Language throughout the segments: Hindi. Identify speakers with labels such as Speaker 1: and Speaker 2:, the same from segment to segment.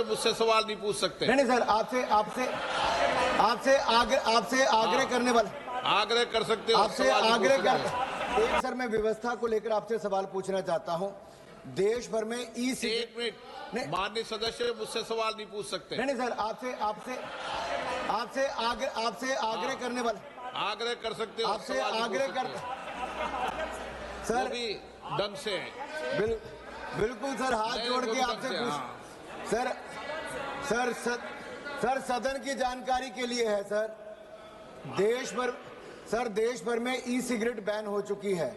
Speaker 1: मुझसे सवाल नहीं पूछ सकते।
Speaker 2: नहीं सर, आपसे आग्रह करने वाला,
Speaker 1: आग्रह कर सकते हो,
Speaker 2: आपसे
Speaker 1: सवाल नहीं
Speaker 2: आग्रह
Speaker 1: पूछ
Speaker 2: कर
Speaker 1: सकते।
Speaker 2: एक सर, मैं व्यवस्था को लेकर आपसे सवाल पूछना चाहता हूं। देश भर में
Speaker 1: एक मिनट, माननीय सदस्य मुझसे सवाल नहीं पूछ सकते।
Speaker 2: नहीं सर, आपसे आग्रह करने वाला,
Speaker 1: आग्रह कर सकते हो,
Speaker 2: आपसे
Speaker 1: सवाल नहीं
Speaker 2: आग्रह
Speaker 1: पूछ
Speaker 2: कर
Speaker 1: सकते। वो
Speaker 2: सर,
Speaker 1: भी ढंग से।
Speaker 2: बिल्कुल सर, हाथ जोड़ के आपसे पूछ सर, सदन की जानकारी के लिए है सर। देश भर में ई सिगरेट बैन हो चुकी है,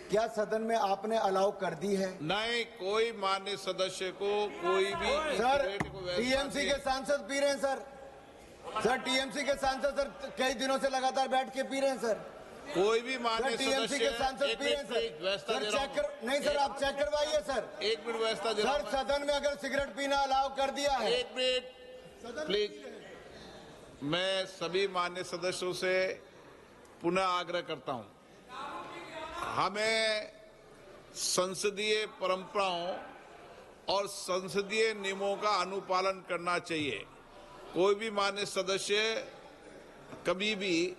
Speaker 2: क्या सदन में आपने अलाउ कर दी है?
Speaker 1: नहीं, कोई माननीय सदस्य को कोई भी
Speaker 2: सर, टीएमसी के सांसद पी रहे हैं सर, टीएमसी के सांसद सर कई दिनों से लगातार बैठ के पी रहे हैं सर।
Speaker 1: कोई भी माननीय
Speaker 2: टीएमसी के सांसद पी रहे हैं सर। नहीं सर, आप चेक करवाइए सर।
Speaker 1: एक मिनट, व्यवस्था दे रहा हूं।
Speaker 2: सर, सदन में अगर सिगरेट पीना अलाउ कर दिया है।
Speaker 1: एक मिनट प्लीज। मैं सभी माननीय सदस्यों से पुनः आग्रह करता हूं, हमें संसदीय परंपराओं और संसदीय नियमों का अनुपालन करना चाहिए। कोई भी माननीय सदस्य कभी भी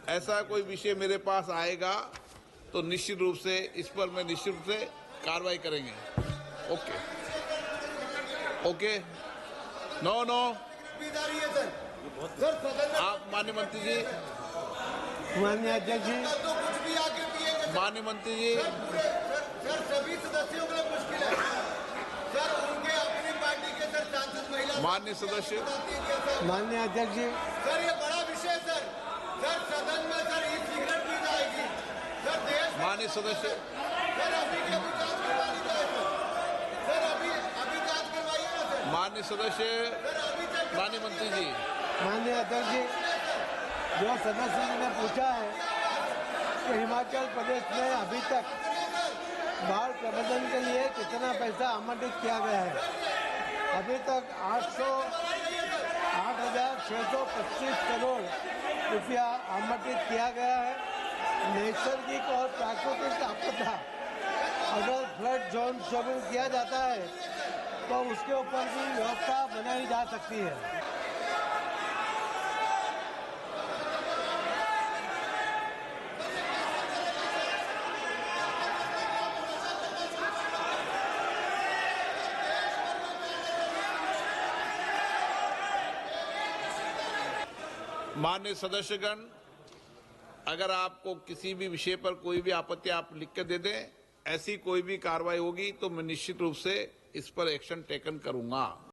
Speaker 1: ऐसा कोई विषय मेरे पास आएगा तो निश्चित रूप से इस पर मैं निश्चित रूप से कार्रवाई करेंगे। ओके ओके, नो आप माननीय मंत्री जी,
Speaker 2: माननीय अध्यक्ष जी,
Speaker 1: माननीय मंत्री जी,
Speaker 2: सर सभी सदस्यों के लिए मुश्किल है सर, उनके अपनी पार्टी के सर सांसद महिला।
Speaker 1: माननीय सदस्य,
Speaker 2: माननीय अध्यक्ष जी, सर ये बड़ा विषय सर सदन में सर ई सिगरेट पी जाएगी सर। देश
Speaker 1: माननीय सदस्य,
Speaker 2: सर अभी के अभी जांच करवानी चाहिए सर, अभी जांच करवाइए ना सर।
Speaker 1: माननीय सदस्य, माननीय मंत्री जी,
Speaker 3: माननीय अध्यक्ष जी, जो सदस्य जी ने पूछा है कि हिमाचल प्रदेश में अभी तक बाढ़ प्रबंधन के लिए कितना पैसा आवंटित किया गया है, अभी तक 8,625 करोड़ रुपया आवंटित किया गया है। नैसर्गिक और प्राकृतिक आपदा अगर फ्लड जोन शामिल किया जाता है तो उसके ऊपर भी व्यवस्था बनाई जा सकती है।
Speaker 1: माननीय सदस्यगण, अगर आपको किसी भी विषय पर कोई भी आपत्ति आप लिख के दे दें, ऐसी कोई भी कार्रवाई होगी तो मैं निश्चित रूप से इस पर एक्शन टेकन करूंगा।